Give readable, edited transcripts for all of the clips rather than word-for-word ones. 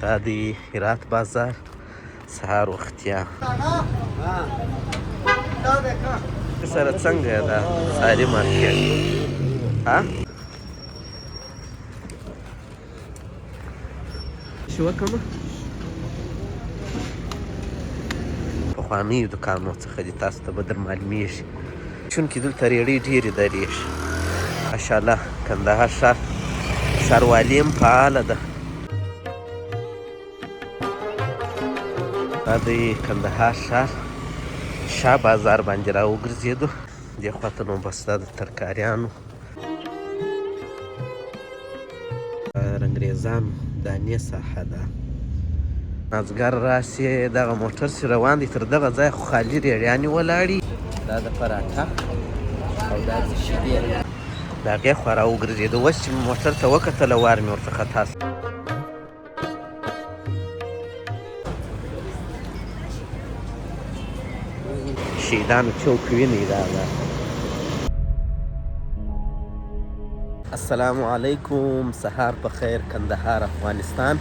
دا د هرات بازار سهار وختیا سره څنګه ده ساري مارکیټ ها شو کومه پخوانیو دوکانو څخه دي تاسو ته به در معلومیږي چونکې دلته ریړۍ ډېرې درېږي ماشاءالله کندهار ښار ښاروالي هم فعاله ده دا د کندهار ښار شا بازار باندې را وګرځېدو دې خواته نو بس دا د ترکاریانو انګریزانو دانې ساحه ده مازدیګر راسې دغه موټر چې روان دی تر دغه ځایه خو خالي ریړیانې ولاړې دا د پراټه او دا د شیدې د هغې خوا را وګرځېدو اوس چې موټر ته وکتله وار مې ورڅخه تاسو شهیدانو چوک وینئ دا ده السلام علیکم سهار په خیر کندهار افغانستان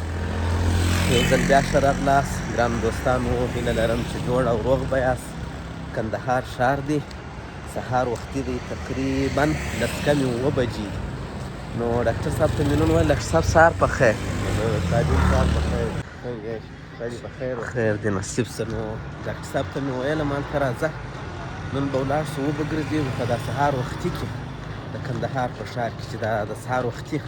یو ځل بیا ښه راغلاست ګرانو دوستانو هیله لرم چې جوړ او روغ به یاست کندهار ښار دی سهار وختي دی تقریبا لس کمې 7 بجې نو ډاکټر صاحب ته مې نن وویل ډاکټر صاحب سهار په خیر خیر دی نصیب څه نو ډاکټر صاحب ته مې ویله ما هلته راځه نن به ولاړ شو وبګرځېږو په دا سهار وختي کې د کندهار په ښار کې چې دا د سهار وختي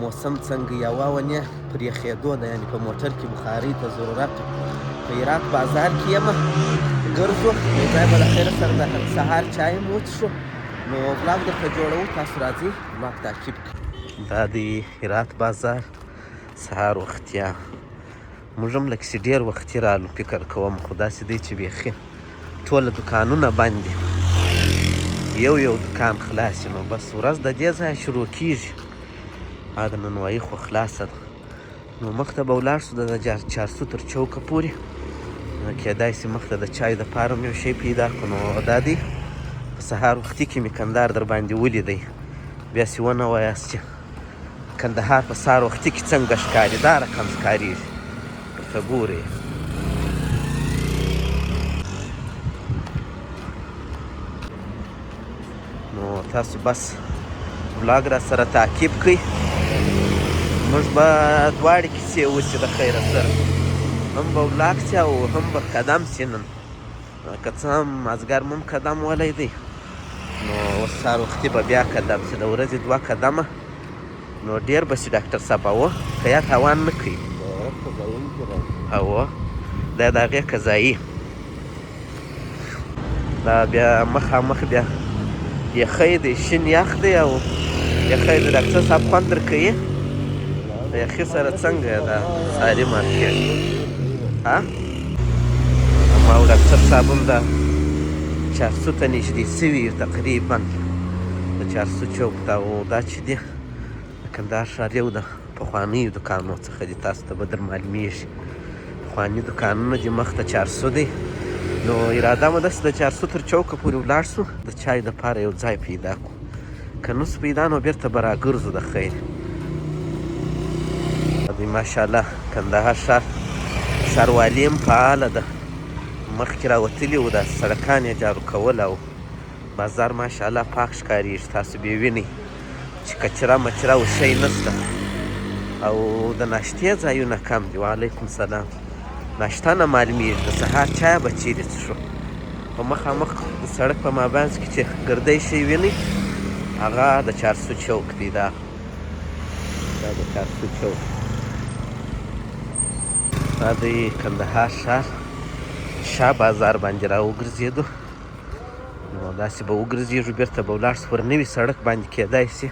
موسم څنګه یا واونې پر یخېدو ده یعنې په موټر کې بخارۍ ته ضرورت په هرات بازار کې یم ګرځو یو ځای به د خیره سره د سهار چای هم وڅښو نو بلاګ درته جوړوو تاسو راځئ بلاګ تعقیب کړئ دا د هرات بازار سهار وختیا موږ هم لکسې ډېر وختي رالو فکر کوم خو داسې دی چې بیخي ټوله دوکانونه بند دي یو دوکان خلاص نو بس ورځ د دې ځایه شروع کېږي دا د نانوایي خو خلاصه ده نو مخته به ولاړ شو د چارسو تر چوکه پورې کېدای شي مخته د چای دپاره مې یو شی پیدا کړو نو دا دی په سهار وختي کې مې کندهار در باندې ولیدی بیاسې ونه وایاست چې کندهار په سهار وختي کې څنګه ښکاري دا رقم ښکارېږي ورته ګورئ نو تاسو بس بلاګ را سره تعقیب کړئ موږ به دواړې کیسې اوسي د خیره سره هم به ولاګ سي او هم به قدم سي نن که څه هم مازدیګر مو هم قدم ولی دی نو اوس سهار وختي به بیا قدم سي د ورځې 2 قدمه نو ډېر به سي ډاکټر صاحب اوه که یا تاوان نه کوي اوه دا د هغې قضایي دا بیا مخامخ بیا یخی دی شین یخ دی او یخی د ډاکټر صاحب خوند درکوي د یخي سره څنګه ده ساري مارکیټ ها ما او ډاکټر صاحب هم د چارسو ته نږدې سوي یو تقریبا د چارسو چوک ته او دا چې دی د کندهار ښار یو د پخوانیو دوکانو څخه دي تاسو ته به در معلومیږي پخواني دوکانونه دي مخته چارسو دی نو اراده مو داسې د چارسو تر چوکه پورې ولاړ سو د چای دپاره یو ځای پیدا کړو که نو څه پیدا نو بېرته به راګرځو د خیر ماشاءالله کندهار ښار ښاروالي هم فعاله ده مخکې راوتلي وو دا سړکان یې جارو کول او بازار ماشاءالله پاک ښکارېږي تاسو بې وینئ چې کچره مچره او شی نشته او د ناشتې ځایونه کم دي وعلیکم سلام ناشته نه معلومېږي د سهار چای به چیرې څښو په مخامخ د سړک په مابینځ کې چې ګردی شی وینئ هغه د چارسو چوک دی دا د چارسو چوک دا د کندهار ښار شا بازار باندې را وګرځېدو نو داسې به وګرځېږو بېرته به ولاړ شو پر نوي سړک باندې کېدای شي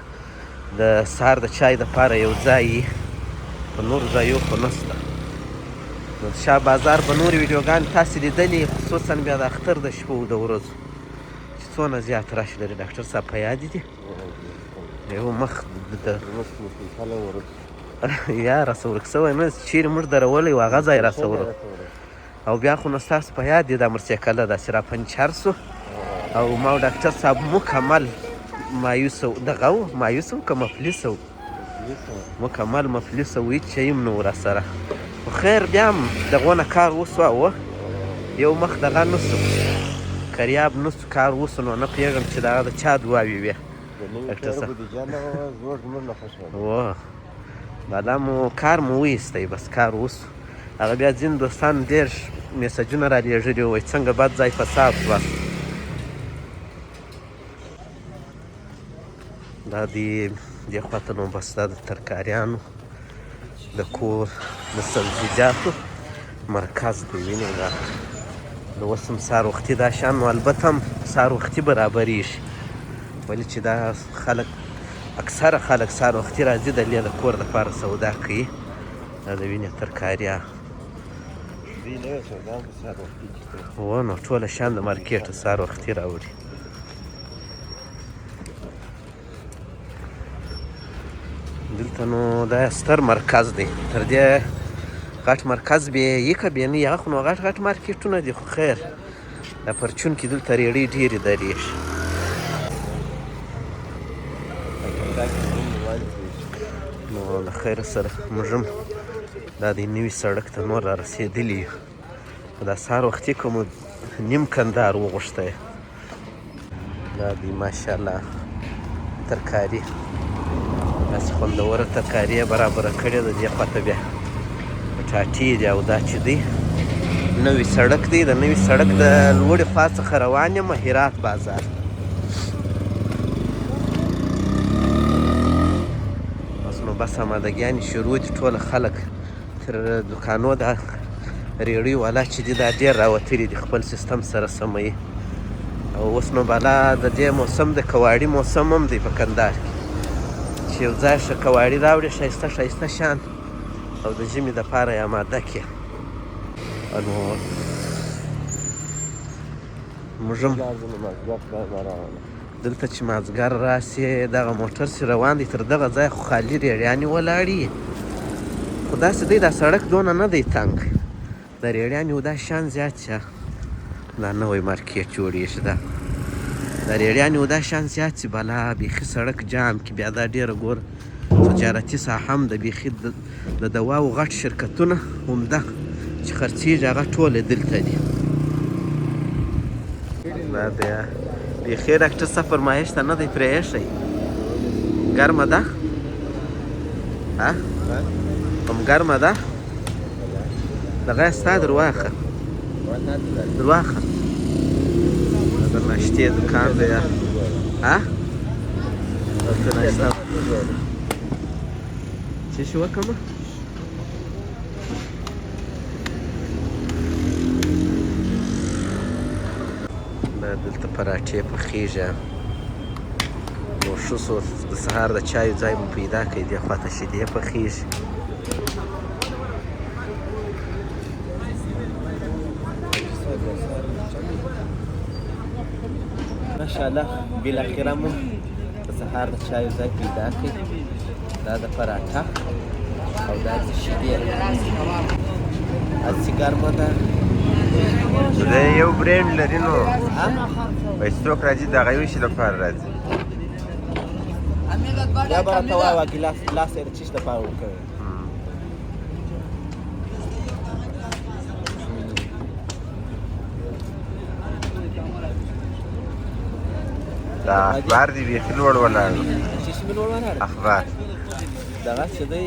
د سهار د چای دپاره یو ځای یي په نورو ځایو خو نشته نو د شا بازار به نورې ویډیوګانې تاسې لیدلې خصوصا بیا د اختر د شپو د ورځو چې څونه زیات رش لري ډاکټر صاحب په یاد دي یو مخ د یا راسه ورک سوی نه چیرې موږ درولی و هغه ځای راسه ورک او بیا خو نو ستاسو په یاد دي دا مرسیکله داسې را پنچر سو او ما او ډاکټر صاحب مکمل مایوس و دغه و مایوس و که مفلس و مکمل مفلس او هېڅ شی هم نه و راسره. خو خیر بیا هم دغونه کار وسوه، یو مخ دغه نه سو، کریاب نه سو، کار وسو. نو نه پوهېږم چې دغه د چا دعاوې وې. ډاکټر صاحب و بالا مو کار مو وایستی، بس کار وسو. هغه بیا ځینې دوستانو ډېر میسجونه را لېږلي وو، وایي څنګه بد ځای په صاف شوه. دا دې خواته نو بس دا د ترکاریانو د کور د سبزیجاتو مرکز دی. وینې دا د اوس هم سهار وختي دا شیان نو البته هم سهار وختي برابرېږي، ولې چې دا خلک اکثره خلک سهار وختي راځي د دې د کور دپاره سودا کوي. دا د وینې ترکاریا و نو ټوله شیان د مارکېټه سهار وختي راوړي. دلته نو دا ستر مرکز دی، تر دې غټ مرکز بې یې که بې نه یې، هغه خو نو غټ غټ مارکېټونه دي. خو خیر دا پرچون کې دلته ریړۍ ډېرې درېږي. نو له خیره سره موږ هم دا د نوي سړک ته نور را رسېدلي یو. دا سهار وختي که مو نیم کندهار وغوښتی. دا دی ماشاءالله ترکاري، داسې خوندوره ترکاري یې برابره کړې ده. دې خواته بیا پټاټې دي او دا چې دی نوي سړک دی. د نوي سړک د لوړې خوا څخه روان یم هرات بازار. اوس نو بس امادګیانې شروع دي. ټوله خلک تر دوکانو د ریړۍ والا چې دي دا ډېر راوتلي دي، خپل سیستم سره سموي. او اوس نو بالا د دې موسم د کواړي موسم هم دی په کندهار کې، چې یو ځای ښه کواړي راوړي ښایسته ښایسته شیان او د ژمي دپاره یې اماده کړي. نو موږ هم دلته چې مازدیګر راسي دغه موټر چې روان دی تر دغه ځایه خو خالي ریړیانې ولاړې. خو داسې دی دا سړک دونه نه دی تنګ، د ریړیانې و دا شیان زیات شه. دا نوی مارکېټ جوړېږي، دا ریړیانې و دا شیان زیات سي. بالا بیخي سړک جام کې بیا دا ډېره ګوره تجارتي ساحه هم د بیخي د دواو غټ شرکتونه عمده چې خرڅېږي هغه ټوله دلته دي. دا د بیخي ډاکټر صاحب فرمایش ته نه دی پرې ایښی. ګرمه ده هم ګرمه ده. دغه یې ستا درواخه درواخه د ناشتې دوکان دی. دلته ناشته څه شي وکړمه؟ دا دلته پراټې پخېږي. نو ښه سو د سهار د چایو ځای مو پیدا کړئ. دې خواته شیدې پخېږي. ماشاءالله بالاخره مو د سهار د چایو ځای پیدا کړئ. دا د پراټه او دا د شیدې هسې ګرمه ده. دا یو برینډ لري نو څوک راځي د هغه یو شي لپاره راځي. بیا به راته وایه ګیلاس یې د چیش دپاره ورکوي. دا اخبار دی بیخي لوړ ولاړ. چیش مې لوړ ولاړ اخبار دغه چې دی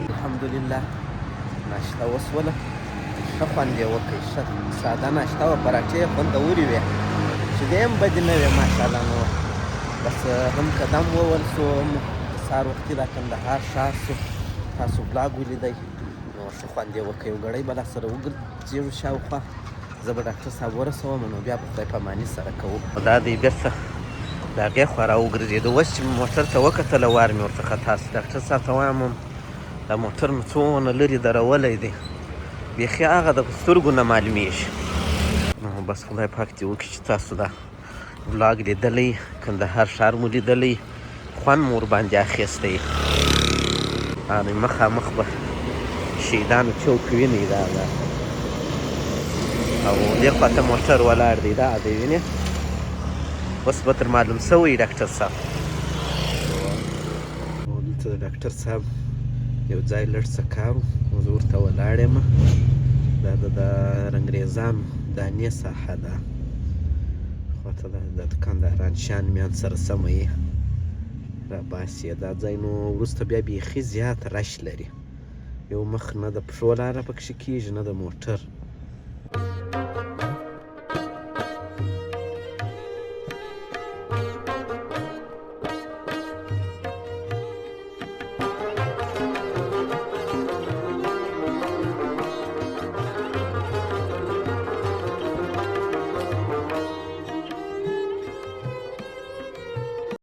الحمدلله ناشته وسوله. ښه خوند یې وکړ. ښه ساده ناشته وه. پراټې خوندورې وې، شیدې هم بدې نه وې ماشاءالله. نو بس هم قدم وول سو. سهار وختي دا کندهار ښار سو. تاسو بلاګ ولیدئ. نو ښه خوند یې وکړ. یو ګړی به راسره وګرځېږو شاوخوا. زه به ډاکټر صاحب ورسوم نو بیا به خدای پاماني سره کوو. دا دی بېرته د هغې خوا راوګرځېدو. اوس چې موټر ته وکتله وار مې ورڅخه تاسو ډاکټر صاحب ته وایم دا موټر مې څونه لرې درولی دی. بیخي هغه د په سترګو نه معلومیږي. نو بس خدای پاک دې وکړي چې تاسو دا ولاګ لیدلی، کندهار ښار مو لیدلی، خوند مو ورباندې اخیستی. مخامخ به شهیدانو چوک وینئ، دا او دې خواته موټر ولاړ دی، دا دی وینې. اوس به تر معلوم شوی ډاکټر صاحب. دلته د ډاکټر صاحب یو ځای لږ څه کار و، زه ورته ولاړ یم. دا د انګریزانو دانې ساحه ده، خواته د دکانداران شیان میان سره سمه یې راباسي. دا ځای نو وروسته بیا بیخي زیات رش لري، یو مخ نه د پښو لاره پکښې کېږي نه د موټر.